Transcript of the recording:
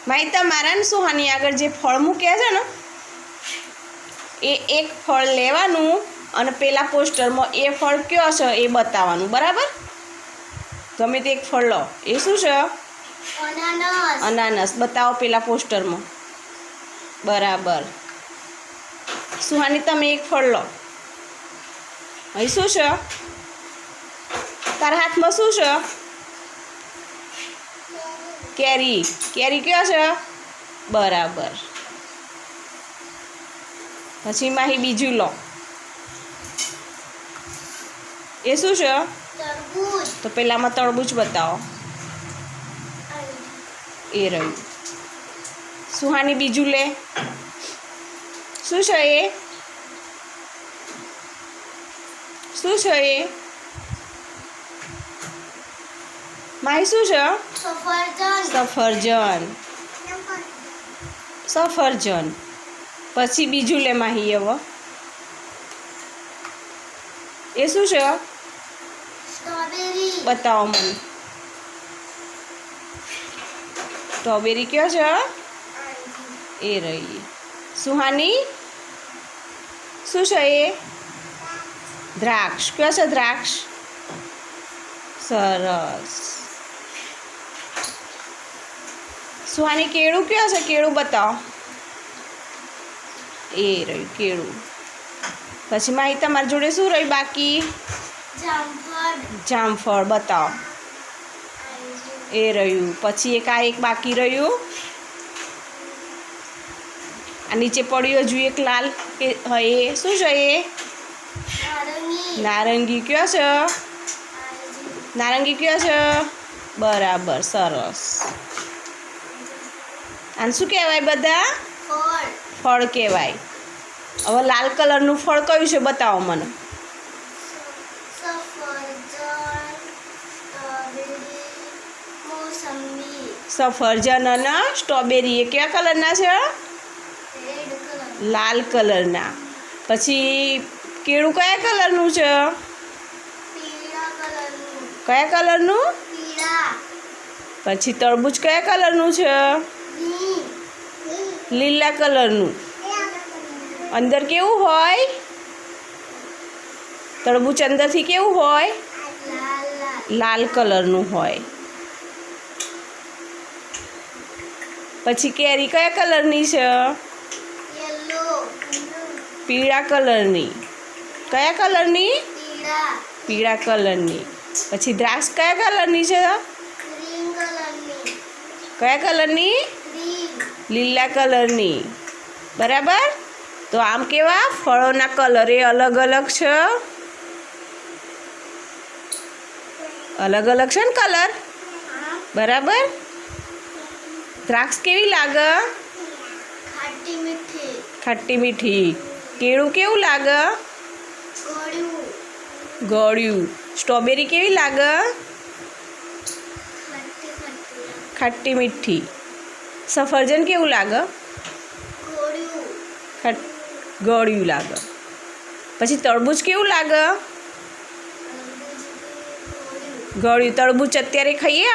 ભાઈ તમારા ને સુહાની આગળ જે ફળ મૂક્યા છે ને એ એક ફળ લેવાનું અને પેલા પોસ્ટરમાં એ ફળ કયો છે એ બતાવવાનું, બરાબર? ગમે તે એક ફળ લો. એ શું છે? અનાનસ. બતાવો પેલા પોસ્ટરમાં. બરાબર. સુહાની તમે એક ફળ લો. અહીં શું છે? તારા હાથમાં શું છે? કેરી. કેરી કયો છે? બરાબર. પછી માહી બીજું લો. એ શું છે? તરબૂચ. તો પેલામાં તરબૂચ બતાવો. એ રહ્યું. સુહાની બીજું લે. શું છે એ? શું છે એ? માહી શું છે? સફરજન. સફરજન. પછી બીજું લે માહી હવે. એ શું છે? સ્ટ્રોબેરી. બતાવો મને. સ્ટ્રોબેરી કયો છે? એ રહી. સુહાની શું છે એ? દ્રાક્ષ. કયો છે દ્રાક્ષ? સરસ. સુહાની કેળું કયો છે? કેળું બતાવો. એ રહ્યું કેળું. પછી માહી તમારી જોડે શું રહ્યું બાકી? જામફળ. જામફળ. બતાવો. એ રહ્યું. પછી એક બાકી રહ્યું. આ નીચે પડ્યું હજુ એક લાલ. એ શું છે એ? નારંગી. નારંગી. કયો છે? નારંગી કયો છે? બરાબર. સરસ. આને શું કહેવાય બધા? ફળ. ફળ કહેવાય. હવે લાલ કલરનું ફળ કયું છે બતાવો મને. સફરજન. સ્ટ્રોબેરી. મોસંબી. સફરજન અને સ્ટ્રોબેરી એ કયા કલરના છે? Red colour. લાલ કલરના. પછી કેળું કયા કલરનું છે? પીળા કલરનું. કયા કલરનું? પીળા. પછી તરબૂચ કયા કલરનું છે? ગ્રીન. લીલા કલરનું. અંદર કેવું હોય? તરબૂચ અંદરથી કેવું હોય? લાલ લાલ. લાલ કલરનું હોય. પછી કેરી કયા કલરની છે? યલો. પીળા કલરની. કયા કલરની? પીળા. પીળા કલરની. પછી દ્રાક્ષ કયા કલરની છે? ગ્રીન કલરની. કયા કલરની? ગ્રીન. લીલા કલરની. બરાબર. તો આમ કેવા ફળોના કલર એ અલગ અલગ છે. અલગ અલગ છે ને કલર. બરાબર. દ્રાક્ષ કેવી લાગે? ખાટી મીઠી. ખાટી મીઠી. કેળું કેવું લાગે? ગળ્યું. ગળ્યું. સ્ટ્રોબેરી કેવી લાગે? ખાટી ખાટી. ખાટી મીઠી. સફરજન કેવું લાગે? ગળ્યું. ગળ્યું લાગે. પછી તરબૂચ કેવું લાગે? તરબૂચ ગળ્યું. ગળ્યું. તરબૂચ અત્યારે ખાઈએ આપણે?